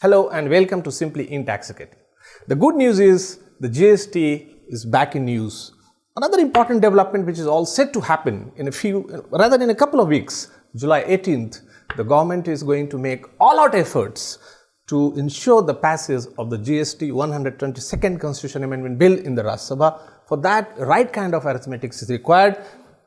Hello and welcome to Simply inTAXicating. The good news is the GST is back in news. Another important development which is all set to happen in a couple of weeks, July 18th, the government is going to make all-out efforts to ensure the passage of the GST 122nd Constitution Amendment Bill in the Rajya Sabha. For that, right kind of arithmetic is required.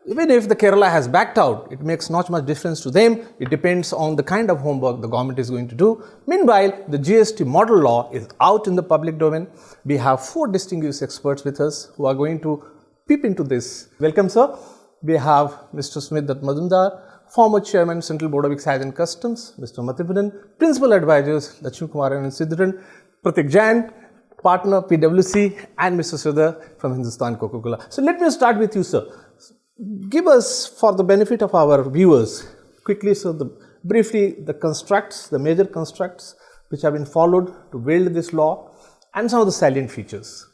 Even if the Kerala has backed out, it makes not much difference to them. It depends on the kind of homework the government is going to do. Meanwhile, the GST Model Law is out in the public domain. We have 4 distinguished experts with us who are going to peep into this. Welcome, sir. We have Mr. Sumit Dutt Majumder, former Chairman, Central Board of Excise and Customs, Mr. Mativanan, Principal Advisors, Lakshmikumaran Sridharan, Pratik Jain, Partner, PwC, and Mr. Sridhar from Hindustan Coca Cola. So let me start with you, sir. Give us, for the benefit of our viewers, quickly, briefly, the major constructs which have been followed to build this law and some of the salient features.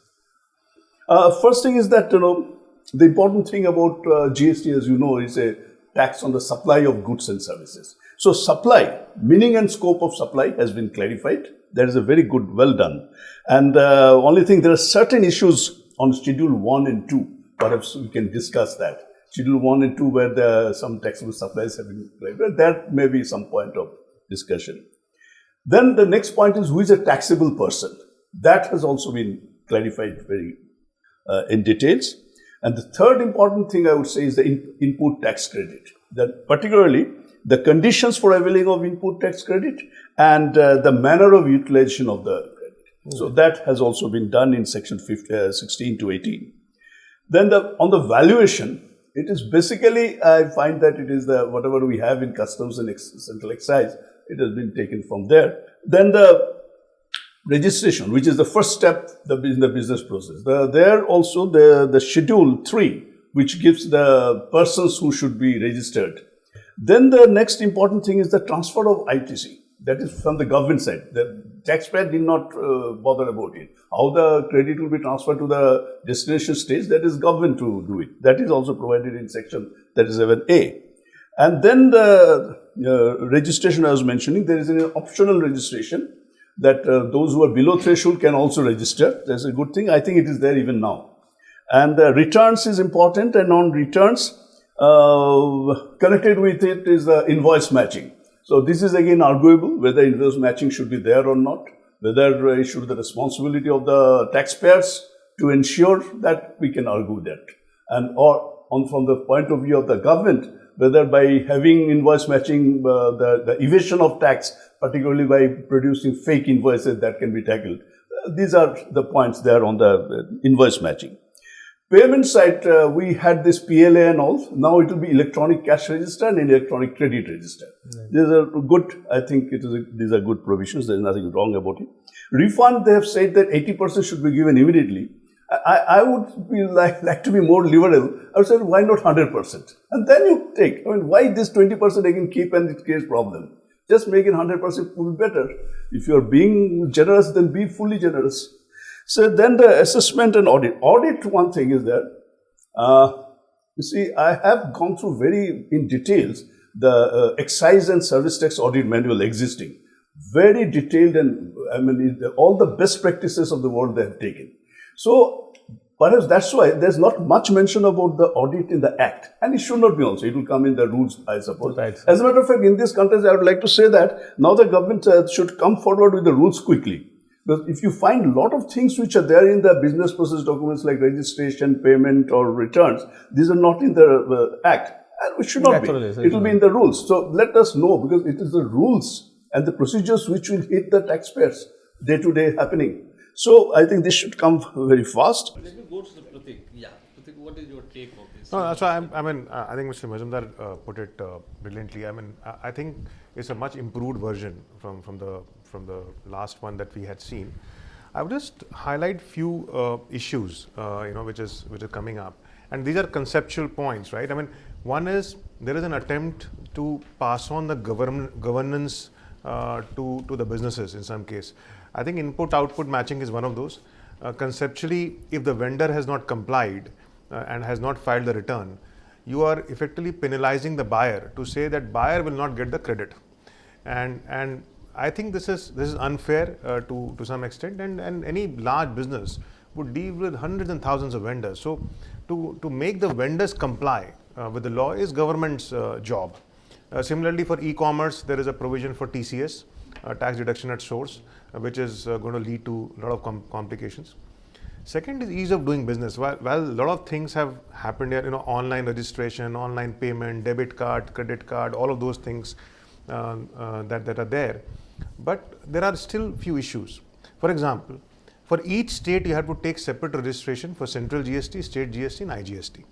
First thing is that, the important thing about GST, as you know, is a tax on the supply of goods and services. So supply, meaning and scope of supply has been clarified. That is a very good, well done. And only thing, there are certain issues on Schedule 1 and 2. Perhaps we can discuss that. Schedule 1 and 2 where some taxable supplies have been clarified. That may be some point of discussion. Then the next point is who is a taxable person. That has also been clarified very in details. And the third important thing I would say is the input tax credit. That particularly the conditions for availing of input tax credit and the manner of utilization of the credit. So that has also been done in section 16 to 18. Then on the valuation, it is basically, I find that it is whatever we have in customs and central excise, it has been taken from there. Then the registration, which is the first step in the business process. There also the Schedule 3, which gives the persons who should be registered. Then the next important thing is the transfer of ITC. That is from the government side. The taxpayer did not bother about it. How the credit will be transferred to the destination states, that is government to do it. That is also provided in section 37A. And then the registration I was mentioning, there is an optional registration that those who are below threshold can also register. That's a good thing. I think it is there even now. And returns is important, and on returns, connected with it is the invoice matching. So this is again arguable whether invoice matching should be there or not, whether it should be the responsibility of the taxpayers to ensure that, we can argue that. And from the point of view of the government, whether by having invoice matching, the evasion of tax, particularly by producing fake invoices, that can be tackled. These are the points there on the invoice matching. Payment side, we had this PLA and all. Now it will be electronic cash register and electronic credit register. Right. These are good. I think these are good provisions. There is nothing wrong about it. Refund, they have said that 80% should be given immediately. I would be like to be more liberal. I would say, why not 100%? And then you take. Why this 20% again keep and it creates problem? Just make it 100% would be better. If you are being generous, then be fully generous. So then the assessment and audit. Audit, one thing is that, you see, I have gone through very in details the excise and service tax audit manual existing. Very detailed, and all the best practices of the world they have taken. So perhaps that's why there's not much mention about the audit in the Act. And it should not be also. It will come in the rules, I suppose. Right. As a matter of fact, in this context, I would like to say that now the government should come forward with the rules quickly. Because if you find a lot of things which are there in the business process documents like registration, payment or returns, these are not in the Act. And it should not be. It will be in the rules. So let us know, because it is the rules and the procedures which will hit the taxpayers day to day happening. So I think this should come very fast. Let me go to the Pratik. Yeah, Pratik, what is your take on this? No, that's why I think Mr. Majumdar put it brilliantly. I think it's a much improved version from the last one that we had seen. I would just highlight few issues, which is coming up, and these are conceptual points, right? One is there is an attempt to pass on the governance to the businesses in some case. I think input-output matching is one of those. Conceptually, if the vendor has not complied and has not filed the return, you are effectively penalizing the buyer to say that buyer will not get the credit. And I think this is unfair to some extent, and any large business would deal with hundreds and thousands of vendors. So to make the vendors comply with the law is government's job. Similarly, for e-commerce, there is a provision for TCS, tax deduction at source, which is going to lead to a lot of complications. Second is ease of doing business. While a lot of things have happened here, online registration, online payment, debit card, credit card, all of those things that are there, but there are still few issues. For example, for each state you have to take separate registration for central GST, state GST and IGST.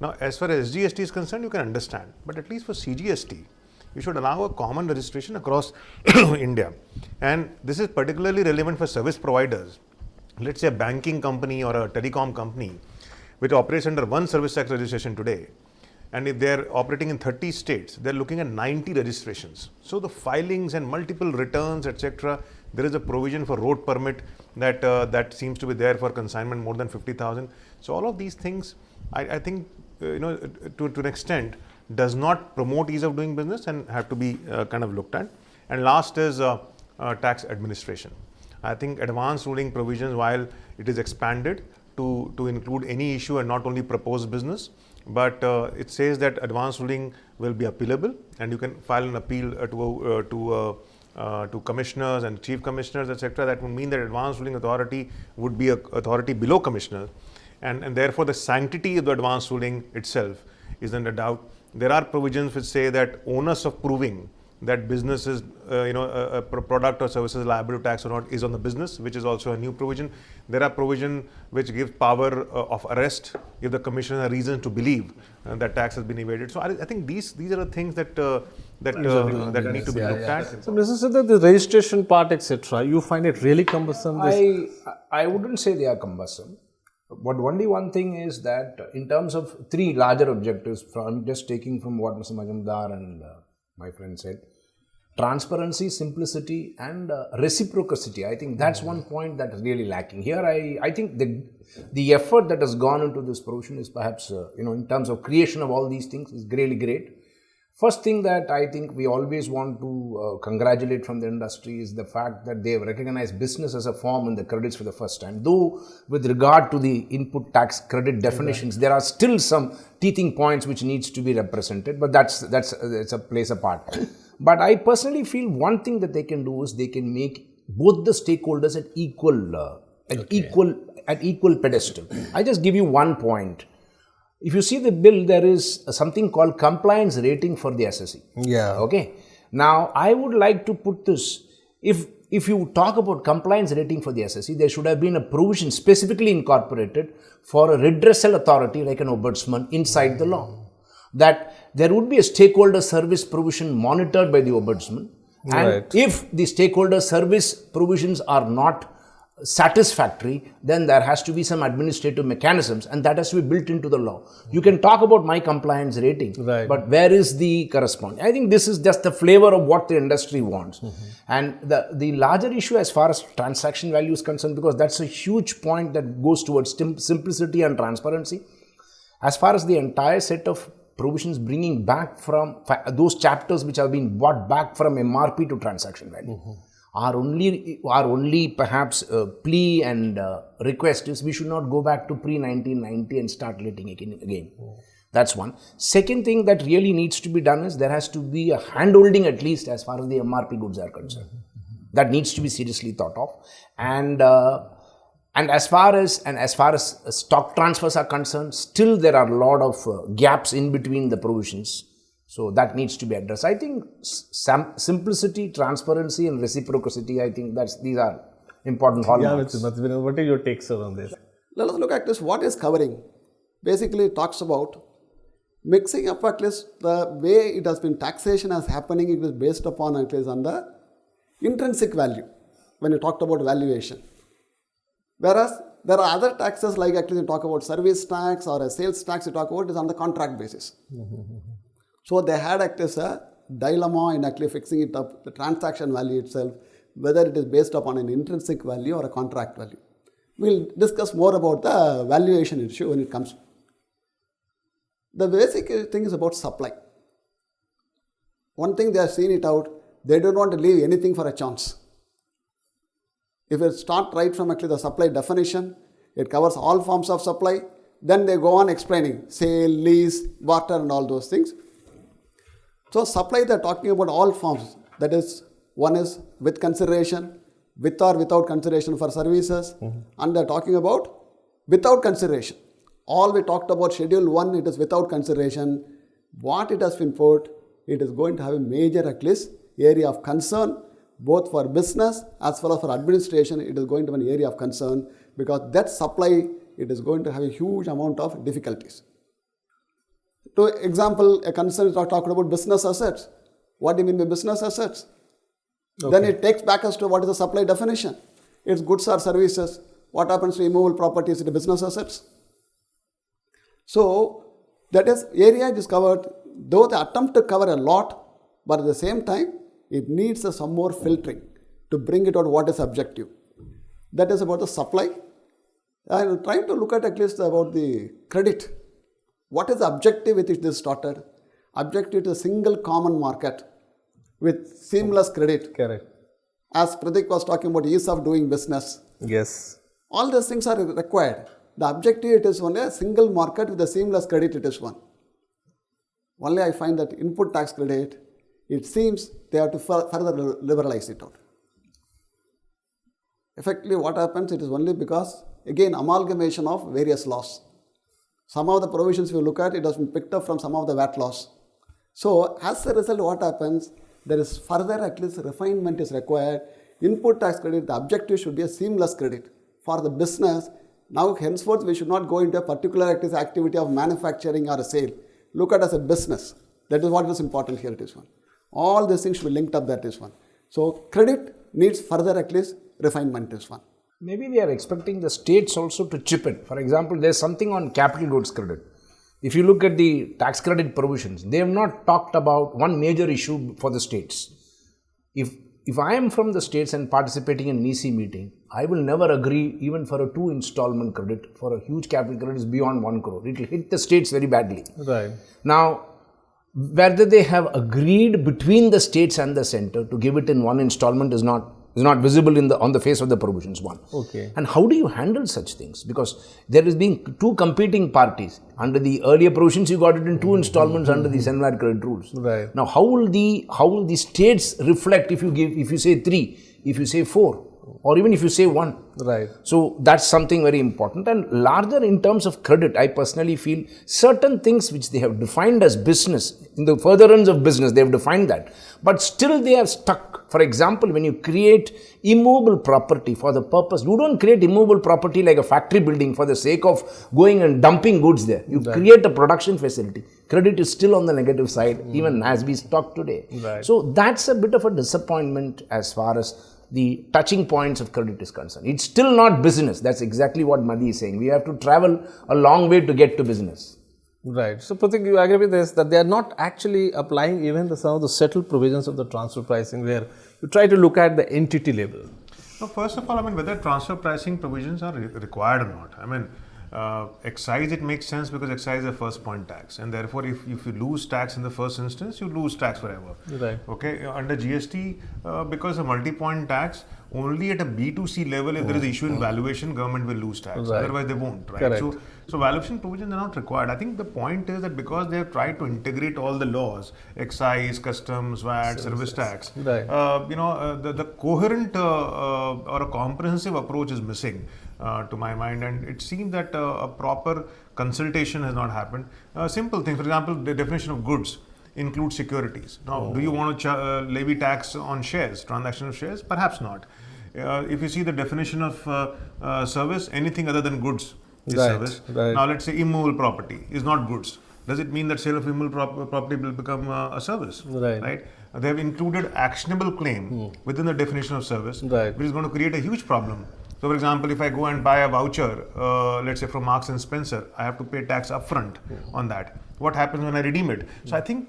Now, as far as SGST is concerned, you can understand, but at least for CGST, you should allow a common registration across India. And this is particularly relevant for service providers. Let's say a banking company or a telecom company which operates under one service tax registration today, and if they're operating in 30 states, they're looking at 90 registrations. So the filings and multiple returns, etc. There is a provision for road permit that seems to be there for consignment more than 50,000. So all of these things, I think, to an extent, does not promote ease of doing business and have to be kind of looked at. And last is tax administration. I think advanced ruling provisions, while it is expanded to include any issue and not only proposed business, but it says that advanced ruling will be appealable, and you can file an appeal to commissioners and chief commissioners, etc. That would mean that advanced ruling authority would be an authority below commissioner, and therefore the sanctity of the advanced ruling itself is under doubt. There are provisions which say that onus of proving that business is, a product or services liable to tax or not is on the business, which is also a new provision. There are provisions which give power of arrest if the commissioner has reason to believe that tax has been evaded. So I think these are the things that need to be looked at. So, Mr. Sridhar, the registration part, etc., you find it really cumbersome? I wouldn't say they are cumbersome. But only one thing is that in terms of three larger objectives, I'm just taking from what Mr. Majumder and my friend said, transparency, simplicity and reciprocity. I think that's one point that is really lacking. Here I think the effort that has gone into this provision is perhaps, in terms of creation of all these things is really great. First thing that I think we always want to congratulate from the industry is the fact that they have recognized business as a form in the credits for the first time. Though with regard to the input tax credit definitions, there are still some teething points which needs to be represented, but that's a place apart. But I personally feel one thing that they can do is they can make both the stakeholders at equal pedestal. I just give you one point. If you see the bill, there is something called compliance rating for the SSE. Yeah. Okay. Now, I would like to put this, if you talk about compliance rating for the SSE, there should have been a provision specifically incorporated for a redressal authority like an ombudsman inside the law. That there would be a stakeholder service provision monitored by the ombudsman. And if the stakeholder service provisions are not satisfactory, then there has to be some administrative mechanisms and that has to be built into the law. You can talk about my compliance rating, but where is the corresponding? I think this is just the flavor of what the industry wants. And the larger issue as far as transaction value is concerned, because that's a huge point that goes towards simplicity and transparency. As far as the entire set of provisions bringing back from those chapters which have been brought back from MRP to transaction value, our only perhaps plea and request is we should not go back to pre-1990 and start litigating again. That's one. Second thing that really needs to be done is there has to be a handholding at least as far as the MRP goods are concerned. That needs to be seriously thought of. And as far as stock transfers are concerned, still there are a lot of gaps in between the provisions. So that needs to be addressed. I think simplicity, transparency and reciprocity, I think these are important hallmarks. Yeah, Mativanan, what are your takes on this? Let us look at this. What is covering? Basically, it talks about mixing up at least the way it has been taxation as happening. It is based upon at least on the intrinsic value when you talked about valuation. Whereas there are other taxes like actually you talk about service tax or a sales tax you talk about is on the contract basis. So they had actually a dilemma in actually fixing it up, the transaction value itself, whether it is based upon an intrinsic value or a contract value. We'll discuss more about the valuation issue when it comes. The basic thing is about supply. One thing they have seen it out, they don't want to leave anything for a chance. If it start right from actually the supply definition, it covers all forms of supply. Then they go on explaining sale, lease, barter and all those things. So supply, they're talking about all forms. That is, one is with consideration, with or without consideration for services. And they're talking about without consideration. All we talked about Schedule 1, it is without consideration. What it has been put, it is going to have a major at least area of concern, both for business as well as for administration. It is going to be an area of concern because that supply, it is going to have a huge amount of difficulties. To example, a concern is talking about business assets. What do you mean by business assets? Okay. Then it takes back as to what is the supply definition. It's goods or services. What happens to immovable properties in business assets? So that is area is covered, though they attempt to cover a lot, but at the same time, it needs some more filtering to bring it out what is objective. That is about the supply. I am trying to look at least about the credit. What is the objective with which this started? Objective is a single common market with seamless credit. Correct. As Pratik was talking about ease of doing business. Yes. All these things are required. The objective, it is only a single market with a seamless credit, it is one. Only I find that input tax credit, it seems they have to further liberalize it out. Effectively, what happens, it is only because, again, amalgamation of various laws. Some of the provisions we look at, it has been picked up from some of the VAT laws. So, as a result, what happens, there is further at least refinement is required. Input tax credit, the objective should be a seamless credit for the business. Now, henceforth, we should not go into a particular activity of manufacturing or a sale. Look at it as a business. That is what is important here, it is one. All these things should be linked up, that is one. So, credit needs further at least refinement is one. Maybe we are expecting the states also to chip in. For example, there's something on capital goods credit. If you look at the tax credit provisions, they have not talked about one major issue for the states. If I am from the states and participating in an EC meeting, I will never agree even for a 2 installment credit for a huge capital credit is beyond 1 crore. It will hit the states very badly. Right. Now, whether they have agreed between the states and the center to give it in 1 installment is not visible on the face of the provisions, one. Okay. And how do you handle such things? Because there is being 2 competing parties. Under the earlier provisions, you got it in 2 installments under the SENVAT credit rules. Right. Now, how will the states reflect if you say 3, if you say 4, or even if you say 1? Right. So that's something very important. And larger in terms of credit, I personally feel certain things which they have defined as business, in the furtherance of business, they have defined that. But still they are stuck. For example, when you create immovable property for the purpose, you don't create immovable property like a factory building for the sake of going and dumping goods there. You create a production facility. Credit is still on the negative side, even as we talk today. Right. So that's a bit of a disappointment as far as the touching points of credit is concerned. It's still not business. That's exactly what Madhi is saying. We have to travel a long way to get to business. Right. So, Pratik, you agree with this, that they are not actually applying even some of the settled provisions of the transfer pricing where you try to look at the entity level? No, first of all, whether transfer pricing provisions are required or not. Excise, it makes sense because excise is a first point tax, and therefore if you lose tax in the first instance, you lose tax forever. Right. Okay. Under GST, because a multi-point tax, only at a B2C level, if there is issue in valuation, government will lose tax. Right. Otherwise, they won't. Right. Correct. So valuation provisions are not required. I think the point is that because they have tried to integrate all the laws, excise, customs, VAT, service tax, Right. The coherent or a comprehensive approach is missing. To my mind, and it seems that a proper consultation has not happened. Simple thing, for example, the definition of goods includes securities. Now, do you want to levy tax on shares, transaction of shares? Perhaps not. If you see the definition of service, anything other than goods is service. Right. Now, let's say immovable property is not goods. Does it mean that sale of immovable property will become a service? Right. They have included actionable claim within the definition of service, Right. which is going to create a huge problem. So, for example, if I go and buy a voucher, let's say from Marks and Spencer, I have to pay tax upfront on that. What happens when I redeem it? So, I think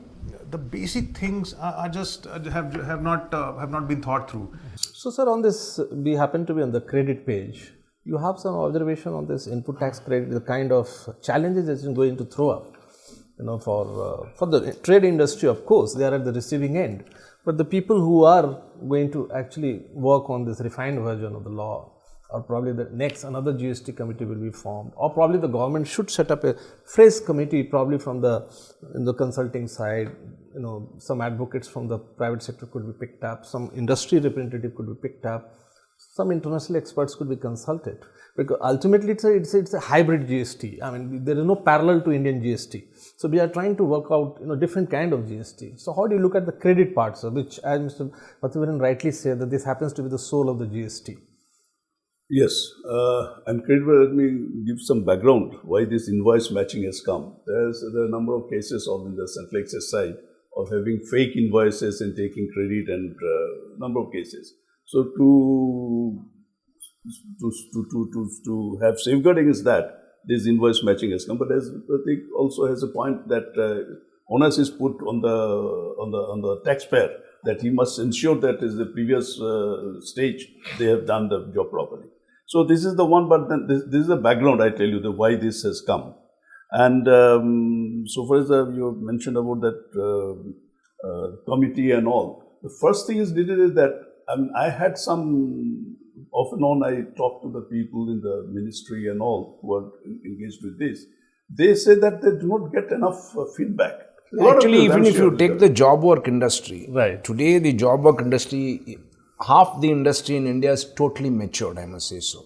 the basic things are just have not been thought through. So, sir, on this, we happen to be on the credit page. You have some observation on this input tax credit, the kind of challenges it's going to throw up, for the trade industry. Of course, they are at the receiving end. But the people who are going to actually work on this refined version of the law, or probably the next another GST committee will be formed, or probably the government should set up a fresh committee, probably from the consulting side. Some advocates from the private sector could be picked up, some industry representative could be picked up, some international experts could be consulted, because ultimately it's a hybrid GST. I mean, there is no parallel to Indian GST. So we are trying to work out different kind of GST. So how do you look at the credit parts, which, as Mr. Mativanan rightly said, that this happens to be the soul of the GST? Yes, and credit, let me give some background why this invoice matching has come. There are a number of cases on the central excise side of having fake invoices and taking credit, and number of cases. So to have safeguard against that, this invoice matching has come. But as Pratik also has a point that onus is put on the taxpayer, that he must ensure that is the previous stage they have done the job properly. So this is the one, but then this is the background, I tell you, the why this has come. And so far as you mentioned about that committee and all, the first thing is that I had some, off and on I talked to the people in the ministry and all who are engaged with this. They say that they do not get enough feedback. Actually, even if you take the job work industry, right, today the job work industry, half the industry in India is totally matured, I must say so.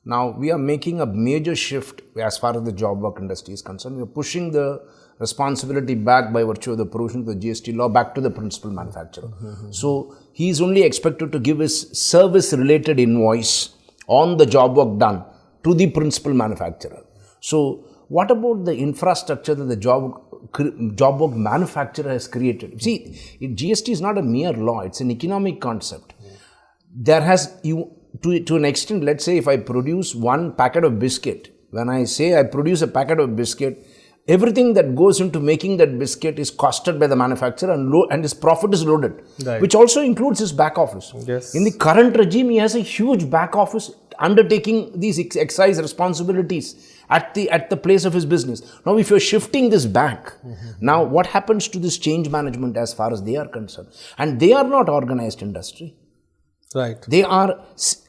Now, we are making a major shift as far as the job work industry is concerned. We are pushing the responsibility back by virtue of the provision of the GST law back to the principal manufacturer. So, he is only expected to give his service-related invoice on the job work done to the principal manufacturer. So, what about the infrastructure that the job work manufacturer has created? See, GST is not a mere law, it's an economic concept. There has, to an extent, let's say if I produce one packet of biscuit, when I say I produce a packet of biscuit, everything that goes into making that biscuit is costed by the manufacturer and his profit is loaded, right, which also includes his back office. Yes. In the current regime, he has a huge back office undertaking these excise responsibilities at the place of his business. Now, if you're shifting this back, now what happens to this change management as far as they are concerned? And they are not organized industry. Right. They are,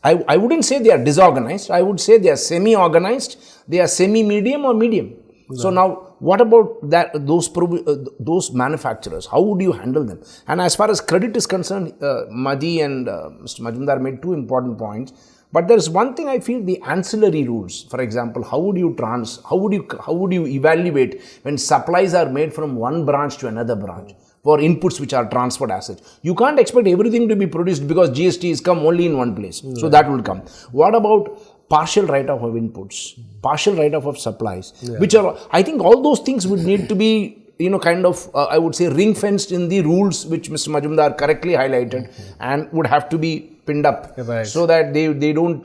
I wouldn't say they are disorganized, I would say they are semi-organized, they are semi-medium or medium. Right. So now, what about those manufacturers? How would you handle them? And as far as credit is concerned, Madi and Mr. Majumder made two important points. But there is one thing I feel, the ancillary rules. For example, how would you evaluate when supplies are made from one branch to another branch for inputs which are transferred as such? You can't expect everything to be produced because GST is come only in one place. So that will come. What about partial write-off of inputs, partial write-off of supplies, which are, I think all those things would need to be I would say ring-fenced in the rules which Mr. Majumder correctly highlighted and would have to be pinned up, right, so that they don't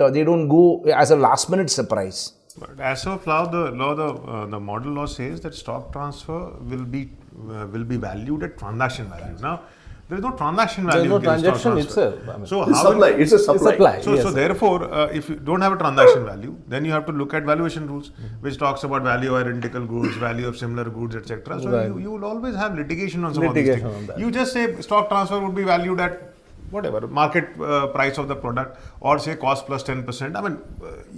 go as a last-minute surprise. But as of now, the model law says that stock transfer will be valued at transaction value. Now, there is no transaction value. There is no transaction itself. So it's a supply. So therefore, if you don't have a transaction value, then you have to look at valuation rules, which talks about value of identical goods, value of similar goods, etc. So right, you will always have litigation on some of these things. You just say stock transfer would be valued at whatever market price of the product, or say cost plus 10%. I mean,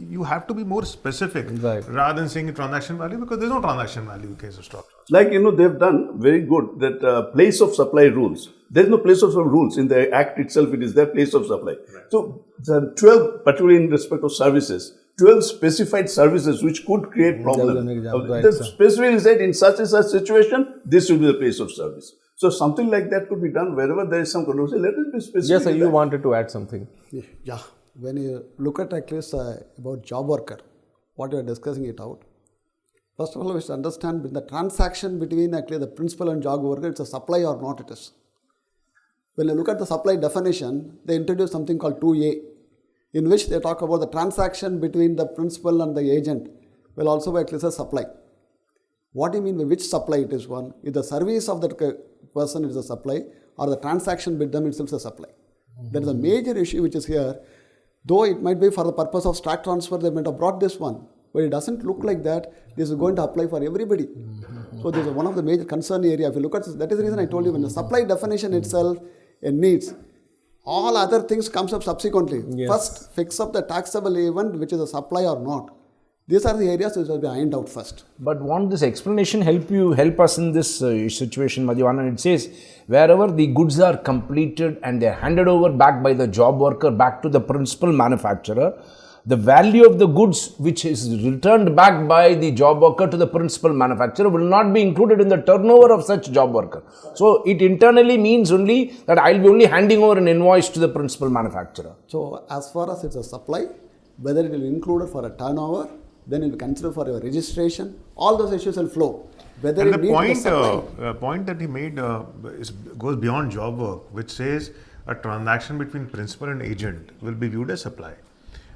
you have to be more specific, right, rather than saying transaction value, because there is no transaction value in case of stock transfer. Like, they've done very good that place of supply rules. There is no place of rules in the Act itself. It is their place of supply. Right. So, the 12, particularly in respect of services, 12 specified services which could create problems. Right, specifically said in such and such situation, this will be the place of service. So, something like that could be done wherever there is some controversy. Let it be specific. Yes, sir, you wanted to add something. Yeah. When you look at least about job worker, what you are discussing it out. First of all, we should understand the transaction between actually the principal and job worker, it's a supply or not it is. When you look at the supply definition, they introduce something called 2A, in which they talk about the transaction between the principal and the agent will also be actually a supply. What do you mean by which supply it is one? If the service of that person is a supply, or the transaction with them itself is a supply. There is a major issue which is here. Though it might be for the purpose of stock transfer, they might have brought this one. But it doesn't look like that. This is going to apply for everybody. So this is one of the major concern area. If you look at this, that is the reason I told you, when the supply definition itself a needs. All other things comes up subsequently. Yes. First, fix up the taxable event, which is a supply or not. These are the areas which will be ironed out first. But won't this explanation help us in this situation, Mativanan? It says, wherever the goods are completed and they are handed over back by the job worker back to the principal manufacturer, the value of the goods which is returned back by the job worker to the principal manufacturer will not be included in the turnover of such job worker. So it internally means only that I will be only handing over an invoice to the principal manufacturer. So as far as it's a supply, whether it will be included for a turnover, then it will consider for your registration, all those issues will flow. Whether And it the needs supply, point that he made goes beyond job work, which says a transaction between principal and agent will be viewed as supply.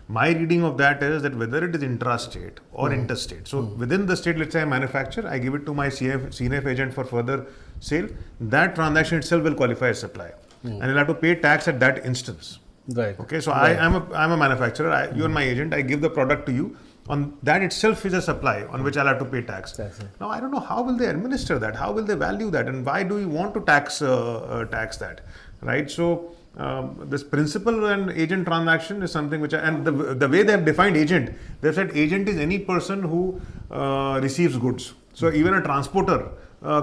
My reading of that is that whether it is intrastate or interstate, so within the state, let's say I manufacture, I give it to my CNF agent for further sale, that transaction itself will qualify as supply. And you'll have to pay tax at that instance. Right. Okay, so I'm a manufacturer, you're my agent, I give the product to you. On that itself is a supply on which I'll have to pay tax. Now I don't know how will they administer that, how will they value that, and why do we want to tax that, right? So this principal and agent transaction is something which, and the way they have defined agent, they've said agent is any person who receives goods. So even a transporter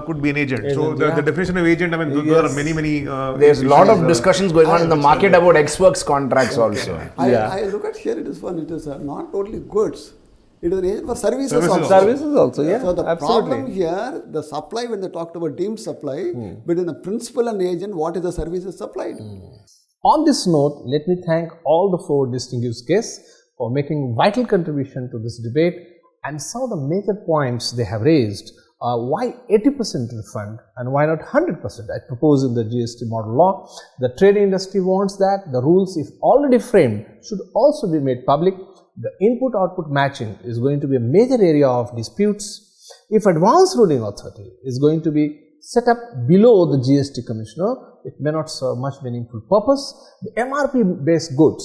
could be an agent. So the definition of agent, I mean, there are many. There's a lot of discussions going on in the market about ex-works contracts also. I look at here, it is not only goods, it is an agent for services also. Services also, yeah. So the absolutely. problem here, the supply, when they talked about deemed supply, between the principal and agent, what is the services supplied? On this note, let me thank all the 4 distinguished guests for making vital contribution to this debate, and some of the major points they have raised. Why 80% refund and why not 100%? I propose in the GST model law. The trade industry wants that. The rules, if already framed, should also be made public. The input-output matching is going to be a major area of disputes. If advanced ruling authority is going to be set up below the GST commissioner, it may not serve much meaningful purpose. The MRP-based goods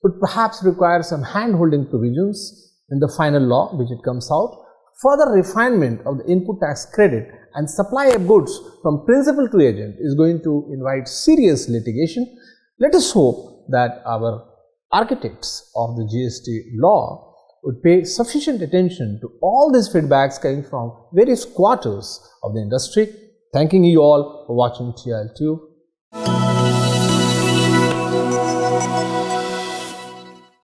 would perhaps require some hand-holding provisions in the final law, which it comes out. Further refinement of the input tax credit and supply of goods from principal to agent is going to invite serious litigation. Let us hope that our architects of the GST law would pay sufficient attention to all these feedbacks coming from various quarters of the industry. Thanking you all for watching TIOL Tube.